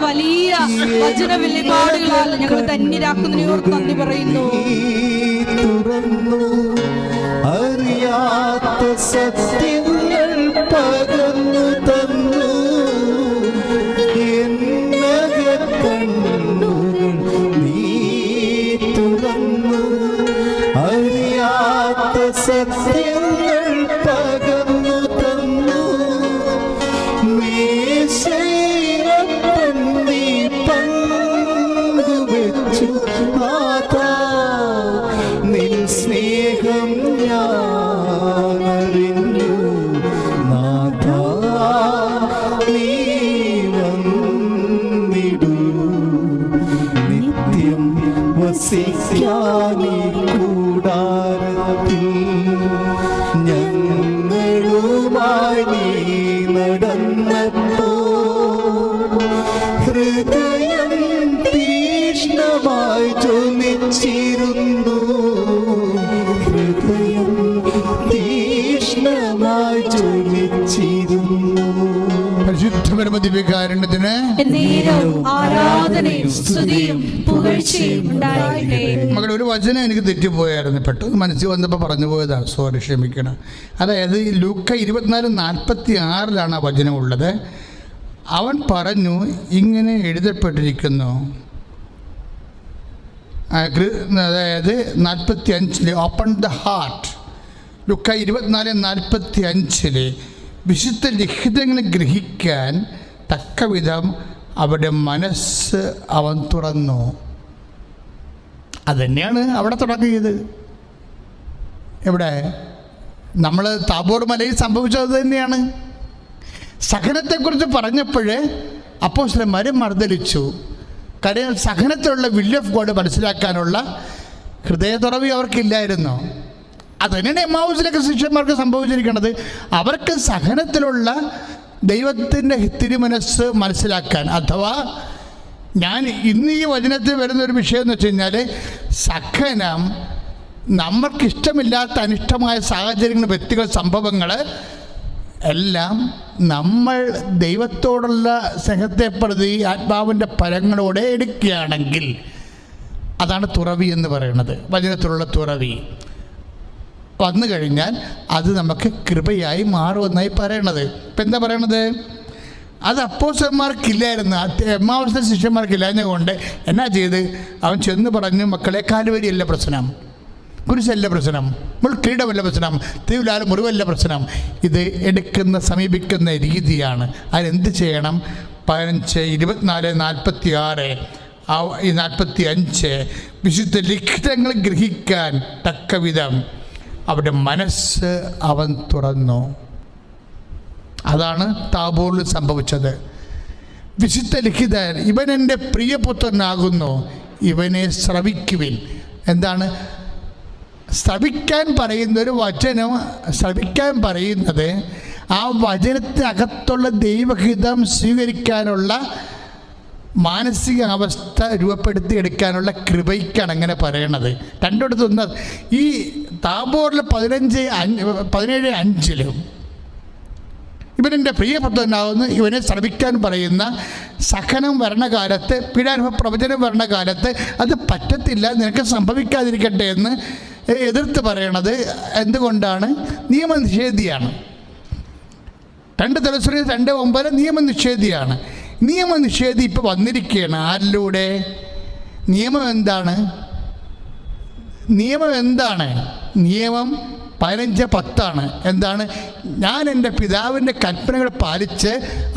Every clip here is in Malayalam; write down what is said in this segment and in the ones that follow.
വലിയ വചന വെളിപാടുകളാൽ ഞങ്ങൾ ധന്യരാക്കുന്നതിനോട് നന്ദി പറയുന്നു. തുറന്നു അറിയാത്ത സത്യങ്ങൾ പകർന്നു തന്നു കണ്ണുകൾ നീ തുറന്നു അറിയാത്ത സത്യങ്ങൾ പകർന്നു തന്നു മേശയിലപ്പം നീ പങ്കുവെച്ചു നാഥാ നിൻ സ്നേഹം ഞാൻ അറിഞ്ഞു നാഥാ നീ വന്നിടൂ നിത്യം വസിക്കാനീ കൂടാരത്തിൽ ഞങ്ങളുമായി നീ നടന്നപ്പോ ഹൃദയം തീഷ്ണമായി ജ്വലിച്ചിരുന്നു ഹൃദയം തീഷ്ണമായി ജ്വലിച്ചിരുന്നു. ദിവ്യകാരുണ്യത്തിന് മകൾ ഒരു വചനം എനിക്ക് തെറ്റിപ്പോയായിരുന്നു, പെട്ടെന്ന് മനസ്സിൽ വന്നപ്പോൾ പറഞ്ഞു പോയതാണ്, സോറി ക്ഷമിക്കണം. അതായത് ലൂക്ക 24:46 ആ വചനം ഉള്ളത്. അവൻ പറഞ്ഞു, ഇങ്ങനെ എഴുതപ്പെട്ടിരിക്കുന്നു. അതായത് 45 ഓപ്പൺ ദ ഹാർട്ട്. ലൂക്ക 24:45 വിശുദ്ധ ലിഖിതങ്ങൾ ഗ്രഹിക്കാൻ തക്കവിധം അവരുടെ മനസ്സ് അവൻ തുറന്നു. അതുതന്നെയാണ് അവിടെ തുടങ്ങിയത്. എവിടെ നമ്മൾ താബോർ മലയിൽ സംഭവിച്ചത് തന്നെയാണ്. സഹനത്തെക്കുറിച്ച് പറഞ്ഞപ്പോൾ അപ്പോസ്തലന്മാർ മറുതലിച്ചു. കാര്യം സഹനത്തിലുള്ള വിൽ ഓഫ് ഗോഡ് മനസ്സിലാക്കാനുള്ള ഹൃദയ തുറവി അവർക്കില്ലായിരുന്നു. അതുതന്നെയാണ് എമ്മാവൂസിലൊക്കെ ശിഷ്യന്മാർക്ക് സംഭവിച്ചിരിക്കുന്നത്. അവർക്ക് സഹനത്തിലുള്ള ദൈവത്തിൻ്റെ തിരുമനസ്സ് മനസ്സിലാക്കാൻ, അഥവാ ഞാൻ ഇന്ന് ഈ വചനത്തിൽ വരുന്നൊരു വിഷയം എന്ന് വെച്ച് കഴിഞ്ഞാൽ, സഹനം നമ്മൾക്കിഷ്ടമില്ലാത്ത അനിഷ്ടമായ സാഹചര്യങ്ങൾ, വ്യക്തികൾ, സംഭവങ്ങൾ എല്ലാം നമ്മൾ ദൈവത്തോടുള്ള സ്നേഹത്തെ പ്രതി ആത്മാവിൻ്റെ ഫലങ്ങളോടെ എടുക്കുകയാണെങ്കിൽ അതാണ് തുറവി എന്ന് പറയുന്നത്. വചനത്തിലുള്ള തുറവി വന്നു കഴിഞ്ഞാൽ അത് നമുക്ക് കൃപയായി മാറുമെന്നായി പറയണത്. ഇപ്പം എന്താ പറയണത്? അത് അപ്പോസ്തലന്മാർക്കില്ലായിരുന്നു, എമ്മാവൂസിലെ ശിഷ്യന്മാർക്കില്ലാഞ്ഞ കൊണ്ട് എന്നാ ചെയ്ത്? അവൻ ചെന്ന് പറഞ്ഞു, മക്കളെ, കാലുവരിയല്ല പ്രശ്നം, കുരിശല്ല പ്രശ്നം, മുൾക്കിരീടമല്ല പ്രശ്നം, തീവ്ലാൽ മുറിവല്ല പ്രശ്നം, ഇത് എടുക്കുന്ന സമീപിക്കുന്ന രീതിയാണ്. അതിനെന്ത് ചെയ്യണം? 15, 24, 46 ഈ 45 വിശുദ്ധ ലിഖിതങ്ങൾ ഗ്രഹിക്കാൻ തക്കവിധം അവരുടെ മനസ്സ് അവൻ തുറന്നു. അതാണ് താബോറിൽ സംഭവിച്ചത്. വിശുദ്ധ ലിഖിതൻ, ഇവൻ എൻ്റെ പ്രിയപുത്രനാകുന്നു, ഇവനെ ശ്രവിക്കുവിൻ. എന്താണ് ശ്രവിക്കാൻ പറയുന്നൊരു വചനം? ശ്രവിക്കാൻ പറയുന്നത് ആ വചനത്തിനകത്തുള്ള ദൈവഹിതം സ്വീകരിക്കാനുള്ള മാനസിക അവസ്ഥ രൂപപ്പെടുത്തി എടുക്കാനുള്ള കൃപയ്ക്കാണ് അങ്ങനെ പറയണത്. രണ്ടിടത്തൊന്ന് ഈ താബോറിൽ 17:5 ഇവനെൻ്റെ പ്രിയപുത്രനാകുന്നു, ഇവനെ ശ്രമിക്കാൻ പറയുന്ന സഹനം ഭരണകാലത്ത്, പീഡാനുഭവ പ്രവചനം ഭരണകാലത്ത് അത് പറ്റത്തില്ല, നിനക്ക് സംഭവിക്കാതിരിക്കട്ടെ എന്ന് എതിർത്ത് പറയണത് എന്തുകൊണ്ടാണ്? നിയമനിഷേധിയാണ്. 2 തെസ്സലോനിക്കർ 2:9 നിയമനിഷേധിയാണ്. നിയമനിഷേധി ഇപ്പോൾ വന്നിരിക്കുകയാണ്. ആരിലൂടെ? നിയമം എന്താണ്? നിയമം 15:10 എന്താണ്? ഞാൻ എൻ്റെ പിതാവിൻ്റെ കൽപ്പനകൾ പാലിച്ച്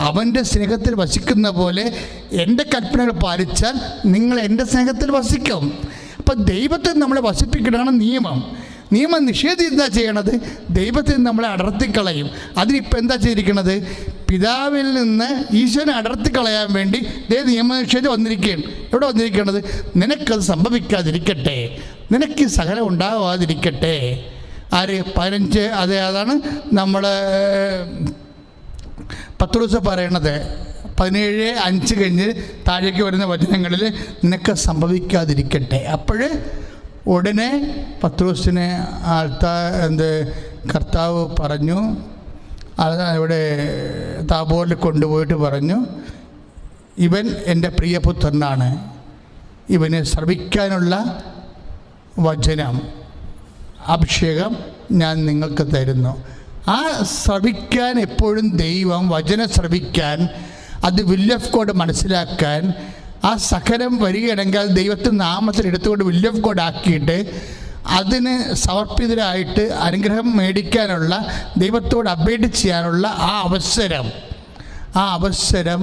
അവൻ്റെ സ്നേഹത്തിൽ വസിക്കുന്ന പോലെ എൻ്റെ കൽപ്പനകൾ പാലിച്ചാൽ നിങ്ങൾ എൻ്റെ സ്നേഹത്തിൽ വസിക്കും. അപ്പോൾ ദൈവത്തെ നമ്മളെ വസിപ്പിക്കണമെന്ന് നിയമം. നിയമം നിഷേധി എന്താ ചെയ്യണത്? ദൈവത്തിൽ നമ്മളെ അടർത്തിക്കളയും. അതിനിപ്പോൾ എന്താ ചെയ്തിരിക്കണത്? പിതാവിൽ നിന്ന് ഈശ്വരനെ അടർത്തിക്കളയാൻ വേണ്ടി നിയമനിഷേധി വന്നിരിക്കുകയാണ്. എവിടെ വന്നിരിക്കണത്? നിനക്കത് സംഭവിക്കാതിരിക്കട്ടെ, നിനക്ക് സഹനം ഉണ്ടാകാതിരിക്കട്ടെ. ആര്? 15. അതാണ് നമ്മൾ പത്രോസ് പറയണത്. 17:5 കഴിഞ്ഞ് താഴേക്ക് വരുന്ന വചനങ്ങളിൽ നിനക്ക് സംഭവിക്കാതിരിക്കട്ടെ. അപ്പോൾ ഉടനെ പത്രോസിനെ കർത്താവ് പറഞ്ഞു, ഇവിടെ താബോറിൽ കൊണ്ടുപോയിട്ട് പറഞ്ഞു, ഇവൻ എൻ്റെ പ്രിയപുത്രനാണ്, ഇവന് ശ്രവിക്കാനുള്ള വചനം അഭിഷേകം ഞാൻ നിങ്ങൾക്ക് തരുന്നു. ആ ശ്രവിക്കാൻ എപ്പോഴും ദൈവം വചനം ശ്രവിക്കാൻ, അത് വിൽ ഓഫ് ഗോഡ് മനസ്സിലാക്കാൻ, ആ സകലം വരികയാണെങ്കിൽ ദൈവത്തിൻ്റെ നാമത്തിൽ എടുത്തുകൊണ്ട് വിൽ ഓഫ് ഗോഡ് ആക്കിയിട്ട് അതിന് സമർപ്പിതരായിട്ട് അനുഗ്രഹം മേടിക്കാനുള്ള, ദൈവത്തോട് അപ്ഡേറ്റ് ചെയ്യാനുള്ള ആ അവസരം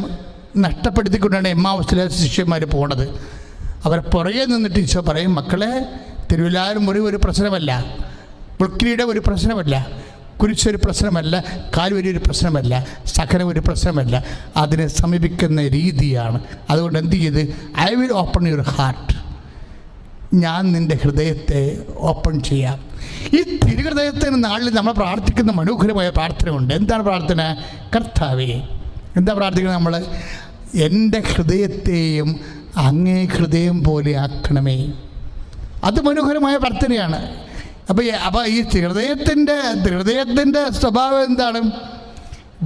നഷ്ടപ്പെടുത്തിക്കൊണ്ടാണ് എമ്മാവസിലെ ശിഷ്യന്മാർ പോണത്. അവരെ പുറകെ നിന്നിട്ട് ഈശോ പറയും, മക്കളെ, തിരുവിലാരും ഒരു പ്രശ്നമല്ല, പുൽക്കിരീട ഒരു പ്രശ്നമല്ല, കുരിശൊരു പ്രശ്നമല്ല, കാൽവരി ഒരു പ്രശ്നമല്ല, സകലം ഒരു പ്രശ്നമല്ല, അതിനെ സമീപിക്കുന്ന രീതിയാണ്. അതുകൊണ്ട് എന്ത് ചെയ്ത്, I will open your heart, ഞാൻ നിൻ്റെ ഹൃദയത്തെ ഓപ്പൺ ചെയ്യാം. ഈ തിരുഹൃദയത്തിന് നാളിൽ നമ്മൾ പ്രാർത്ഥിക്കുന്ന മനോഹരമായ പ്രാർത്ഥനയുണ്ട്. എന്താണ് പ്രാർത്ഥന? കർത്താവേ, എന്താ പ്രാർത്ഥിക്കുന്നത് നമ്മൾ? എൻ്റെ ഹൃദയത്തെയും അങ്ങേ ഹൃദയം പോലെ ആക്കണമേ. അത് മനോഹരമായ പ്രാർത്ഥനയാണ്. അപ്പോൾ ഈ ഹൃദയത്തിൻ്റെ സ്വഭാവം എന്താണ്?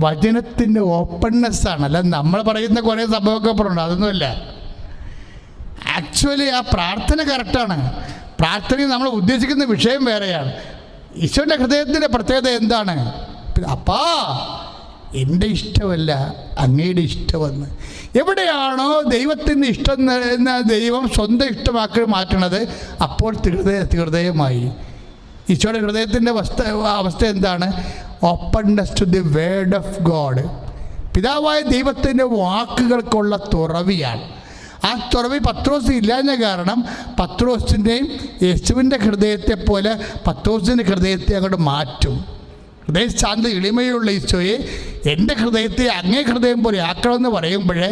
വചനത്തിൻ്റെ ഓപ്പൺനെസ്സാണ്. അല്ല നമ്മൾ പറയുന്ന കുറേ സംഭവമൊക്കെ പറയുന്നുണ്ട്, അതൊന്നുമല്ല. ആക്ച്വലി ആ പ്രാർത്ഥന കറക്റ്റാണ്. പ്രാർത്ഥനയിൽ നമ്മൾ ഉദ്ദേശിക്കുന്ന വിഷയം വേറെയാണ്. ഈശോൻ്റെ ഹൃദയത്തിൻ്റെ പ്രത്യേകത എന്താണ്? അപ്പാ, എൻ്റെ ഇഷ്ടമല്ല അങ്ങയുടെ ഇഷ്ടമെന്ന്. എവിടെയാണോ ദൈവത്തിൻ്റെ ഇഷ്ടം എന്ന ദൈവം സ്വന്തം ഇഷ്ടമാക്കി മാറ്റണത്, അപ്പോൾ ഹൃദയമായി. ഈശോയുടെ ഹൃദയത്തിൻ്റെ അവസ്ഥ എന്താണ്? Openness to the word of God. പിതാവായ ദൈവത്തിൻ്റെ വാക്കുകൾക്കുള്ള തുറവിയാണ്. ആ തുറവി പത്രോസ് ഇല്ലാഞ്ഞ കാരണം പത്രോസിൻ്റെയും യേശുവിൻ്റെ ഹൃദയത്തെ പോലെ പത്രോസിൻ്റെ ഹൃദയത്തെ അങ്ങോട്ട് മാറ്റും. ഹൃദയശാന്ത എളിമയുള്ള ഈശോയെ എൻ്റെ ഹൃദയത്തെ അങ്ങേ ഹൃദയം പോലെ ആക്കണമെന്ന് പറയുമ്പോഴേ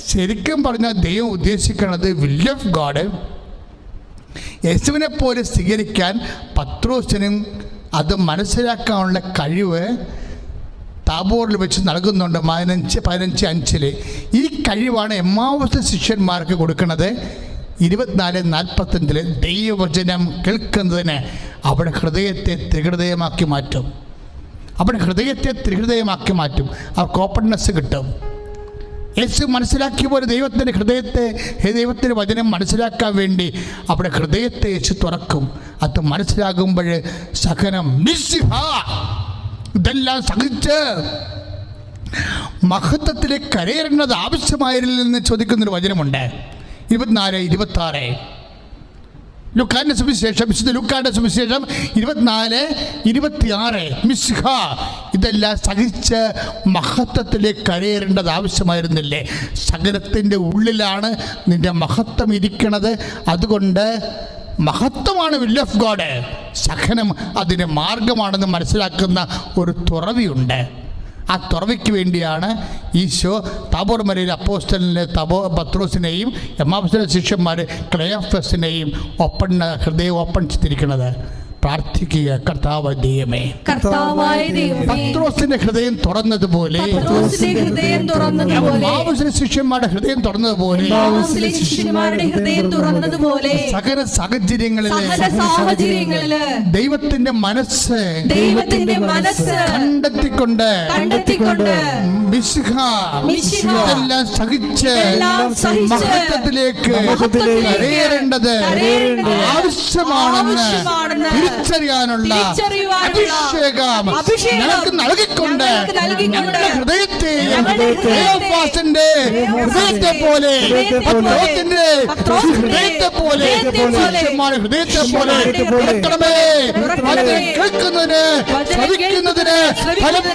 ശരിക്കും പറഞ്ഞാൽ ദൈവം ഉദ്ദേശിക്കുന്നത് വിൽ ഓഫ് ഗോഡ് യേശുവിനെ പോലെ സ്വീകരിക്കാൻ പത്രോസിനും അത് മനസ്സിലാക്കാനുള്ള കഴിവ് താബോറിൽ വെച്ച് നൽകുന്നുണ്ട്. 15:5 ഈ കഴിവാണ് എമ്മാവൂസ് ശിഷ്യന്മാർക്ക് കൊടുക്കുന്നത്. 24:45 ദൈവവചനം കേൾക്കുന്നതിന് അവിടെ ഹൃദയത്തെ ത്രിഹൃദയമാക്കി മാറ്റും. അവർക്ക് ഓപ്പൺനെസ് കിട്ടും. യേശു മനസ്സിലാക്കിയ പോലെ ദൈവത്തിൻ്റെ വചനം മനസ്സിലാക്കാൻ വേണ്ടി അവിടെ ഹൃദയത്തെ യേശു തുറക്കും. അത് മനസ്സിലാകുമ്പോൾ സഹനം ഇതെല്ലാം സഹിച്ച് മഹത്വത്തിലേക്ക് കരയേറേണ്ടത് ആവശ്യമായിരുന്നില്ലെന്ന് ചോദിക്കുന്നൊരു വചനമുണ്ട്. 24:26 ലൂക്കാന്റെ സുവിശേഷം, വിശുദ്ധ ലൂക്കാന്റെ സുവിശേഷം 24:26 മിശിഹ ഇതെല്ലാം സഹിച്ച് മഹത്വത്തിലേക്ക് കരയേറേണ്ടത് ആവശ്യമായിരുന്നില്ലേ? സകലത്തിൻ്റെ ഉള്ളിലാണ് നിന്റെ മഹത്വം ഇരിക്കുന്നത്. അതുകൊണ്ട് മഹത്വമാണ് വിൽ ഓഫ് ഗോഡ്, സഹനം അതിൻ്റെ മാർഗമാണെന്ന് മനസ്സിലാക്കുന്ന ഒരു തുറവിയുണ്ട്. ആ തുറവിക്ക് വേണ്ടിയാണ് ഈശോ താബോർ മലയിൽ അപ്പോസ്തലനെ പത്രോസിനെയും എമ്മാവൂസിലെ ശിഷ്യന്മാർ ക്ലെയോഫസിനെയും ഹൃദയം ഓപ്പൺ ചെയ്തിരിക്കുന്നത്. പ്രാർത്ഥിക്കുക, കർത്താവായ ദൈവമേ, പത്രോസിന്റെ ഹൃദയം തുറന്നതുപോലെ, എമ്മാവൂസിലെ ശിഷ്യന്മാരുടെ ഹൃദയം തുറന്നതുപോലെ സകല സാഹചര്യങ്ങളിലെ ദൈവത്തിന്റെ മനസ്സ് കണ്ടെത്തിക്കൊണ്ട് ഇതെല്ലാം സഹിച്ച് മഹത്വത്തിലേക്ക് കരയേറേണ്ടത് ആവശ്യമാണെന്ന് തിരിച്ചറിയാനുള്ള അഭിഷേകം ഞങ്ങൾക്ക് നൽകിക്കൊണ്ട് ഞങ്ങളുടെ ഹൃദയത്തെയും ഹൃദയത്തെ പോലെ ഹൃദയത്തെ പോലെ ഹൃദയത്തെ പോലെ കേൾക്കുന്നതിന് ശ്രവിക്കുന്നതിന് ഫലം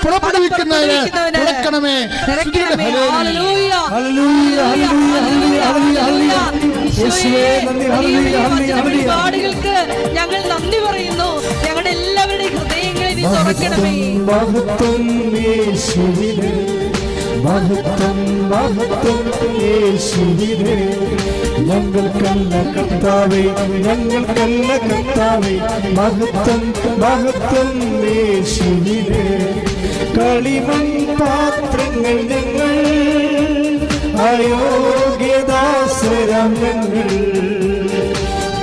പുറപ്പെടുവിക്കുന്നതിന് തുറക്കണമേ. പരിപാടികൾക്ക് ഞങ്ങൾ നന്ദി പറയുന്നു. ഞങ്ങളുടെ എല്ലാവരുടെയും ഹൃദയങ്ങളിൽ നീ തുറക്കണമേ. മഹത്വം യേശുവിനെ, മഹത്വം മഹത്വം യേശുവിനെ, ഞങ്ങൾക്കല്ല കർത്താവേ, ഞങ്ങൾക്കല്ല കർത്താവേ, മഹത്വം മഹത്വം യേശുവിനെ. കളിമൺ പാത്രങ്ങൾ ഞങ്ങൾ, അയോഗ്യദാസരാം ഞങ്ങൾ,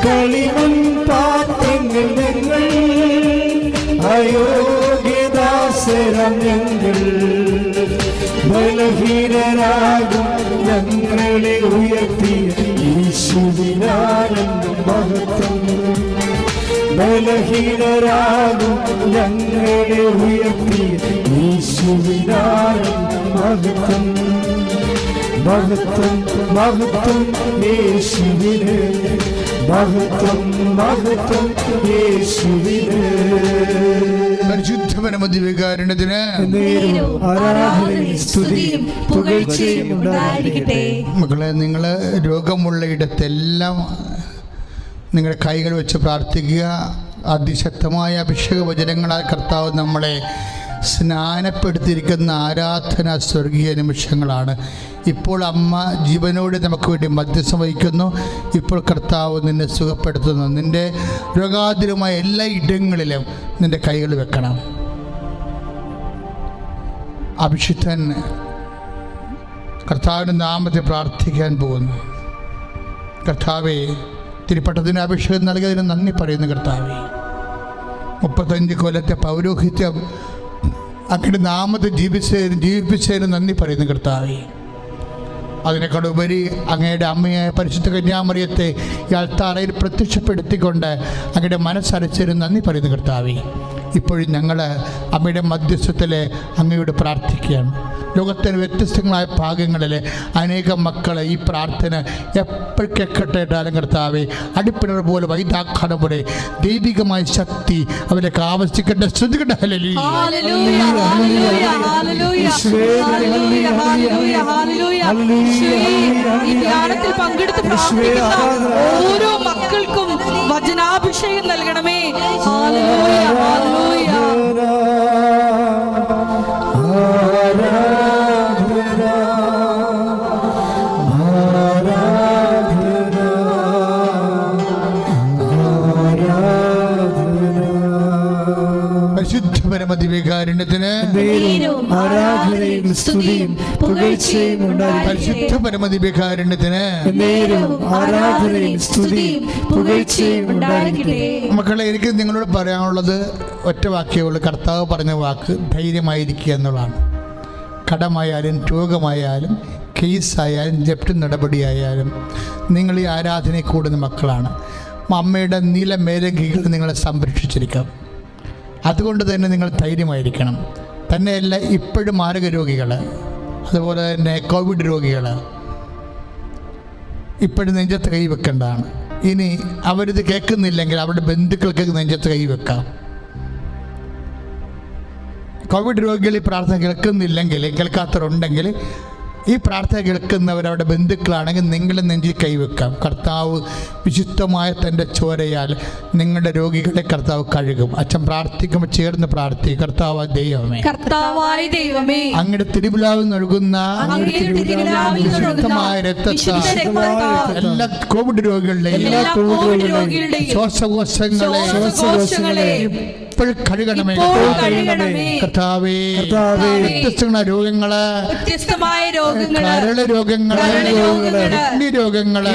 കളിമൺ പാത്രങ്ങൾ ഞങ്ങൾ, അയോഗ്യദാസരാം ദാസരം ഞങ്ങൾ ബലഹീനരാകും ഞങ്ങളെ ഉയർത്തിയ യേശുവിനാനന്ദം മഹത്വം. ബലഹീനരാകും ഞങ്ങളെ ഉയർത്തിയ യേശുവിനാനന്ദം മഹത്വം. മഹത്വം മഹത്വം യേശുവിന്, മഹത്വം മഹത്വം യേശുവിന്. പരിശുദ്ധ പരമദിവ്യകാരുണ്യത്തിന് ആരാധനയും സ്തുതിയും പുകഴ്ചയും ഉണ്ടായിരിക്കട്ടെ. മക്കളെ, നിങ്ങൾ രോഗമുള്ള ഇടത്തെല്ലാം നിങ്ങളുടെ കൈകൾ വെച്ച് പ്രാർത്ഥിക്കുക. അതിശക്തമായ അഭിഷേക വചനങ്ങളാൽ കർത്താവ് നമ്മളെ സ്നാനപ്പെടുത്തിയിരിക്കുന്ന ആരാധന സ്വർഗീയ നിമിഷങ്ങളാണ്. ഇപ്പോൾ അമ്മ ജീവനോട് നമുക്ക് വേണ്ടി മധ്യസ്ഥം വഹിക്കുന്നു. ഇപ്പോൾ കർത്താവ് നിന്നെ സുഖപ്പെടുത്തുന്നു. നിൻ്റെ രോഗാതുരമായ എല്ലാ ഇടങ്ങളിലും നിൻ്റെ കൈകൾ വെക്കണം. അഭിഷിക്തൻ കർത്താവിൻ്റെ നാമത്തെ പ്രാർത്ഥിക്കാൻ പോകുന്നു. കർത്താവേ, തിരുപ്പട്ടത്തിന് അഭിഷേകം നൽകിയതിന് നന്ദി പറയുന്നു. കർത്താവേ, 35 കൊല്ലത്തെ പൗരോഹിത്യം അങ്ങയുടെ നാമത്തെ ജീവിപ്പിച്ചതിന് നന്ദി പറയുന്നു. കർത്താവേ, അതിനേക്കാളുപരി അങ്ങയുടെ അമ്മയായ പരിശുദ്ധ കന്യാമറിയത്തെ ഇയാൾ തറയിൽ പ്രത്യക്ഷപ്പെടുത്തിക്കൊണ്ട് അങ്ങയുടെ മനസ്സറിച്ചതിന് നന്ദി പറയുന്നു. കർത്താവേ, ഇപ്പോഴും ഞങ്ങൾ അമ്മയുടെ മധ്യസ്ഥത്തിൽ അങ്ങയോട് പ്രാർത്ഥിക്കുകയാണ്. ലോകത്തിന് വ്യത്യസ്തങ്ങളായ ഭാഗങ്ങളിൽ അനേകം മക്കൾ ഈ പ്രാർത്ഥന എപ്പോൾ കേൾക്കട്ടെട്ടാലും കർത്താവെ, അടിപ്പിണർ പോലെ വൈദാഖാനം പോലെ ദൈവികമായ ശക്തി അവരൊക്കെ ആവശ്യിക്കേണ്ട. ശ്രദ്ധിക്കട്ടെ. പങ്കെടുത്ത് പ്രാർത്ഥിക്കുന്ന ഓരോ മക്കൾക്കും വചനാഭിഷേകം നൽകണമേ. Hallelujah, hallelujah. പരിശുദ്ധ പരമദിവ്യകാരുണ്യത്തിന് ആരാധനയും സ്തുതിയും പുകഴ്ചയും ഉണ്ടായിരിക്കട്ടെ. പരിശുദ്ധ പരമദിവ്യകാരുണ്യത്തിന് ആരാധനയും സ്തുതിയും പുകഴ്ചയും ഉണ്ടായിരിക്കട്ടെ. മക്കളെ, എനിക്ക് നിങ്ങളോട് പറയാനുള്ളത് ഒറ്റ വാക്യമുള്ളൂ. കർത്താവ് പറഞ്ഞ വാക്ക് ധൈര്യമായിരിക്കുക എന്നുള്ളതാണ്. കടമായാലും രോഗമായാലും കേസായാലും ജപ്തി നടപടിയായാലും നിങ്ങൾ ഈ ആരാധനയിൽ കൂടുന്ന മക്കളാണ്. അമ്മയുടെ നീലമേലങ്കികൾ നിങ്ങളെ സംരക്ഷിച്ചിരിക്കാം. അതുകൊണ്ട് തന്നെ നിങ്ങൾ ധൈര്യമായിരിക്കണം. തന്നെയല്ല, ഇപ്പോഴും മാരക രോഗികൾ, അതുപോലെ തന്നെ കോവിഡ് രോഗികൾ ഇപ്പോഴും നെഞ്ചത്ത് കൈവെക്കേണ്ടതാണ്. ഇനി അവരിത് കേൾക്കുന്നില്ലെങ്കിൽ അവരുടെ ബന്ധുക്കൾക്ക് നെഞ്ചത്ത് കൈവെക്കാം. കോവിഡ് രോഗികൾ ഈ പ്രാർത്ഥന കേൾക്കുന്നില്ലെങ്കിൽ, കേൾക്കാത്തവരുണ്ടെങ്കിൽ ഈ പ്രാർത്ഥന കേൾക്കുന്നവരവരുടെ ബന്ധുക്കളാണെങ്കിൽ നിങ്ങൾ നെഞ്ചിൽ കൈവെക്കാം. കർത്താവ് വിശുദ്ധമായ തൻ്റെ ചോരയാൽ നിങ്ങളുടെ രോഗികളെ കർത്താവ് കഴുകും. അച്ഛൻ പ്രാർത്ഥിക്കുമ്പോൾ ചേർന്ന് പ്രാർത്ഥിക്കും. കർത്താവായ ദൈവമേ, അങ്ങയുടെ തിരുവിലാവിൽ നൽകുന്ന വിശുദ്ധമായ രക്തത്താൽ എല്ലാ കോവിഡ് രോഗികളുടെയും ശ്വാസകോശങ്ങളെ ഇപ്പോൾ കഴുകണമേ. കർത്താവേ, വ്യത്യസ്തമായ രോഗങ്ങള്, കരള് രോഗങ്ങള്, കിഡ്നി രോഗങ്ങള്,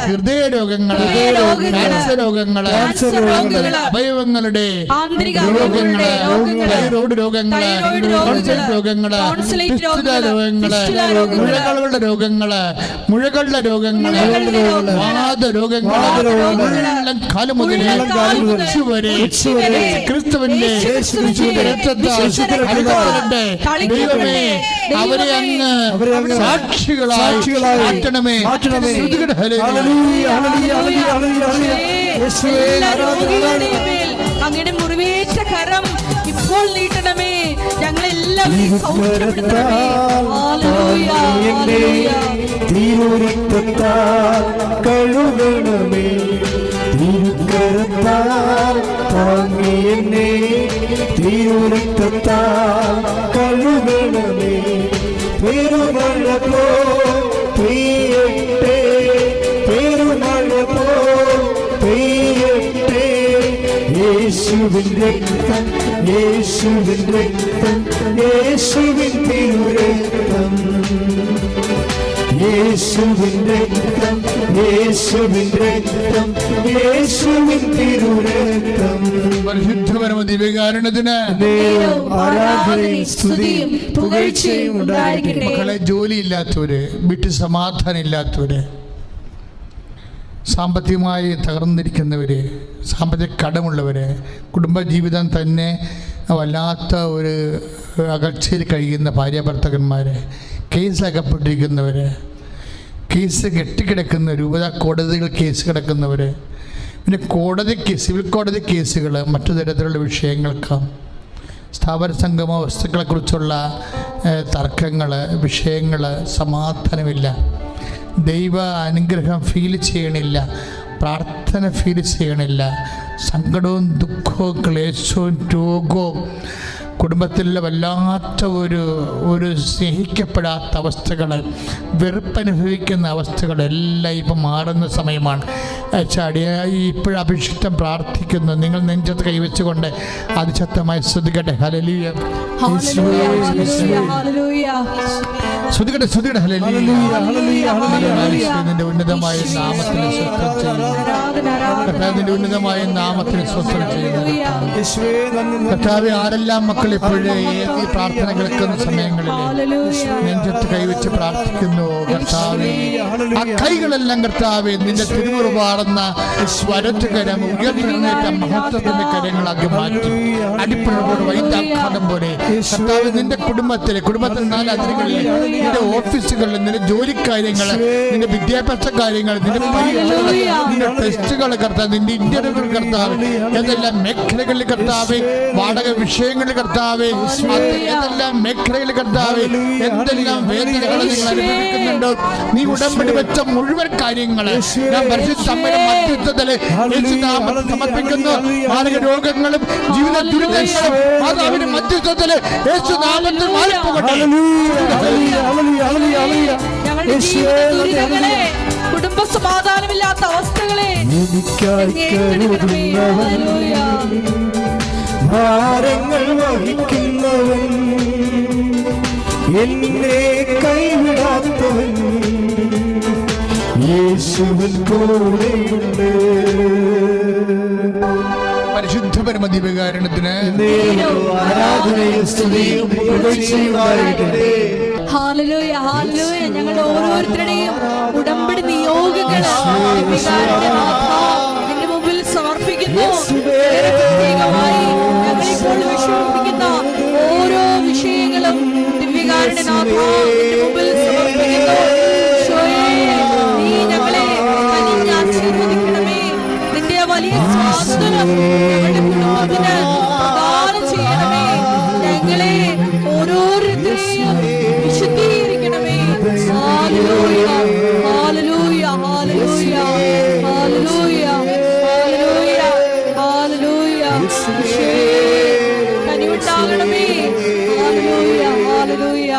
ഹൃദയ രോഗങ്ങള്, ക്യാൻസർ രോഗങ്ങള്, അവയവങ്ങളുടെ രോഗങ്ങള്, തൈറോയ്ഡ് രോഗങ്ങള്, രോഗങ്ങള്, മുഴകളുടെ രോഗങ്ങള്, വാത രോഗങ്ങള്, കാലം മുതൽ വരെ ക്രിസ്തുവിന്റെ ദൈവമേ, അവരെ അങ്ങ് സാക്ഷികളായി മാറ്റണമേ. അങ്ങയുടെ മുറിവേറ്റ കരം ഇപ്പോൾ നീട്ടണമേ. ഞങ്ങളെല്ലാം കഴുകണമേ. തിരുക്കരത്താൽ താങ്ങി എന്നെ, തിരുരക്തത്താൽ കഴുകണമേ. പെരുമഴ പോ പെയ്യട്ടെ, പെരുമഴ പോ പെയ്യട്ടെ. യേശുവിൻ രക്തം, യേശുവിൻ രക്തം, യേശുവിൻ തിരുരക്തം, യേശുവിൻ രക്തം, യേശുവിൻ രക്തം, യേശുവിൻ തിരുരക്തം. പരിശുദ്ധപരമ ദിവ്യകാരുണ്യത്തിന് ആരാധനയും സ്തുതിയും പുകഴ്ചയും ഉണ്ടായിരിക്കട്ടെ. മക്കളെ, ജോലിയില്ലാത്തവര്, വീട്ടിൽ സമാധാനം ഇല്ലാത്തവര്, സാമ്പത്തികമായി തകർന്നിരിക്കുന്നവര്, സാമ്പത്തിക കടമുള്ളവര്, കുടുംബജീവിതം തന്നെ വല്ലാത്ത ഒരു അകൽച്ചയിൽ കഴിയുന്ന ഭാര്യാഭർത്തകന്മാര്, കേസിലകപ്പെട്ടിരിക്കുന്നവർ, കേസ് കെട്ടിക്കിടക്കുന്ന രൂപത കോടതികൾ കേസ് കിടക്കുന്നവർ, പിന്നെ സിവിൽ കോടതി കേസുകൾ, മറ്റു തരത്തിലുള്ള വിഷയങ്ങൾക്ക്, സ്ഥാപന സംഗമ വസ്തുക്കളെക്കുറിച്ചുള്ള തർക്കങ്ങൾ, വിഷയങ്ങൾ, സമാധാനമില്ല, ദൈവ അനുഗ്രഹം ഫീൽ ചെയ്യണില്ല, പ്രാർത്ഥന ഫീൽ ചെയ്യണില്ല, സങ്കടവും ദുഃഖവും ക്ലേശവും രോഗവും, കുടുംബത്തിലുള്ള വല്ലാത്ത ഒരു സ്നേഹിക്കപ്പെടാത്ത അവസ്ഥകൾ, വെറുപ്പനുഭവിക്കുന്ന അവസ്ഥകളെല്ലാം ഇപ്പം മാറുന്ന സമയമാണ്. ഇപ്പോഴും അഭിഷിക്തം പ്രാർത്ഥിക്കുന്നു. നിങ്ങൾ നെഞ്ചത്ത് കൈവച്ചുകൊണ്ട് അതിശക്തമായി ശ്രദ്ധിക്കട്ടെ. Hallelujah, ശ്രദ്ധിക്കട്ടെ, hallelujah. നിന്റെ ഉന്നതമായ നാമത്തിന് സ്വസ്ഥം ചെയ്യുന്നു. കർത്താവിന്റെ ഉന്നതമായ നാമത്തിന് സ്വസ്ഥം ചെയ്യുന്നു. കർത്താവെ, ആരെല്ലാം മക്കൾ ഇപ്പോഴേ ഈ പ്രാർത്ഥന കേൾക്കുന്ന സമയങ്ങളിൽ നെഞ്ചത്ത് കൈവച്ച് പ്രാർത്ഥിക്കുന്നു. കർത്താവെ, ആ കൈകളെല്ലാം കർത്താവെ നിന്റെ തിരുമുറുപാടുന്ന സ്വരത്തുകരം ഉയർത്തിരുന്നേറ്റ മഹത്വത്തിന്റെ കരങ്ങളാക്കി മാറ്റി അടിപ്പുഴോട് വൈദ്യാഘാതം പോലെ കർത്താവ് നിന്റെ കുടുംബത്തിൽ 4 അതിരുകളിൽ, നിന്റെ ഓഫീസുകളിൽ, നിന്റെ ജോലിക്കാര്യങ്ങൾ, നിന്റെ വിദ്യാഭ്യാസ കാര്യങ്ങൾ, നിന്റെ പരീക്ഷകൾ, നിന്റെ ടെസ്റ്റുകൾ കർത്താവ്, നിന്റെ ഇന്റർവ്യൂകൾ കർത്താവ്, ഏതെല്ലാം മേഖലകളിൽ കർത്താവ്, വാടക വിഷയങ്ങളിൽ കർത്താവ്, ഏതെല്ലാം മേഖലകളിൽ കർത്താവ്, എന്തെല്ലാം വേദനകൾ നിങ്ങൾ അനുഭവിക്കുന്നുണ്ടോ, നീ ഉടമ്പടി വെച്ച മുഴുവൻ കാര്യങ്ങൾ ഞാൻ പരിശുദ്ധ അമ്മയുടെ മധ്യസ്ഥത്തില് സമർപ്പിക്കുന്നു. മാരക രോഗങ്ങളും ജീവിത ദുരിതങ്ങളും മാതാവിന്റെ മധ്യസ്ഥത്തില് യേശുനാമത്തിൽ മാറിപ്പോകട്ടെ. ഞങ്ങളുടെ ജീവിത ദുരിതങ്ങളെ, കുടുംബ സമാധാനമില്ലാത്ത അവസ്ഥകളെ ഭാരങ്ങൾ വഹിക്കുന്നവൻ, എന്നെ കൈവിടാത്തവൻ, യേശുവിൻ കൂടെയുണ്ട്. പരിശുദ്ധ പരമ ദിവ്യകാരുണ്യത്തിന് ആരാധനയും സ്തുതിയും പുകഴ്ചയുമായിരിക്കട്ടെ. Hallelujah, hallelujah. ഞങ്ങളുടെ ഓരോരുത്തരുടെയും ഉടമ്പടി നിയോഗങ്ങൾ നിന്റെ മുമ്പിൽ സമർപ്പിക്കുന്നു. പ്രത്യേകമായി ഞങ്ങളിപ്പോൾ വിഷമിപ്പിക്കുന്ന ഓരോ വിഷയങ്ങളും ദിവ്യകാരുണ്യനാഥ നിന്റെ മുമ്പിൽ സമർപ്പിക്കുന്നു. നീ ഞങ്ങളെ ആശീർവദിക്കണമേ. നിന്റെ വലിയ സ്വാതന്ത്ര്യം ഞങ്ങളുടെ കുടുംബത്തിന് പ്രദാനം ചെയ്യണമേ. ഞങ്ങളെ ഓരോരുത്തരെയും വിശുദ്ധീകരിക്കണമേ. Hallelujah, hallelujah, hallelujah, hallelujah, hallelujah, hallelujah. കനിവുണ്ടാകണമേ. Hallelujah, hallelujah,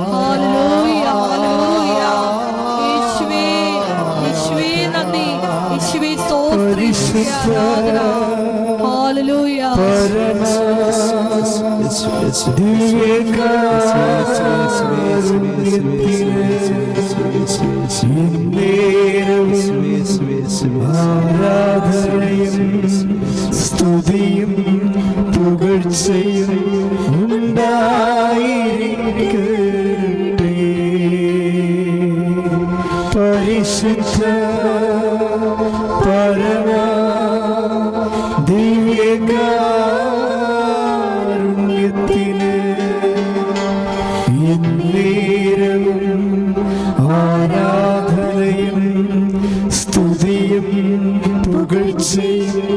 hallelujah, hallelujah. യേശുവേ, യേശുവേ നന്ദി, യേശുവേ സ്തോത്രം, ആരാധന. ഹല്ലേലൂയ. ആരാധനയും സ്തുതിയും പുകഴ്ചയും ഉണ്ടായിരിക്കട്ടെ. പരിശുദ്ധ പരമ ദിവ്യകാരുണ്യത്തിന് എന്നേരവും ആരാധനയും സ്തുതിയും പുകഴ്ചയും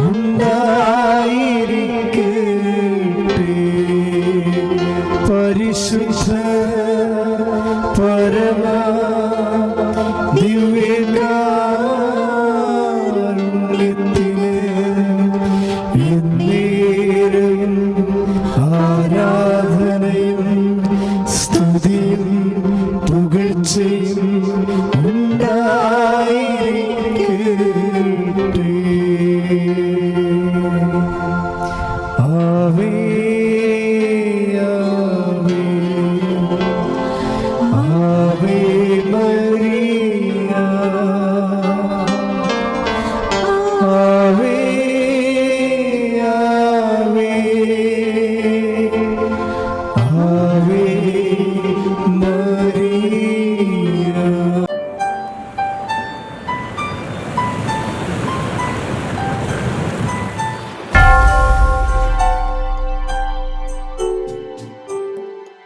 ഉണ്ടായിരിക്കട്ടെ. പരിശുദ്ധ പരമ ദിവ്യകാരുണ്യത്തിന് എന്നേരവും ആരാധനയും സ്തുതിയും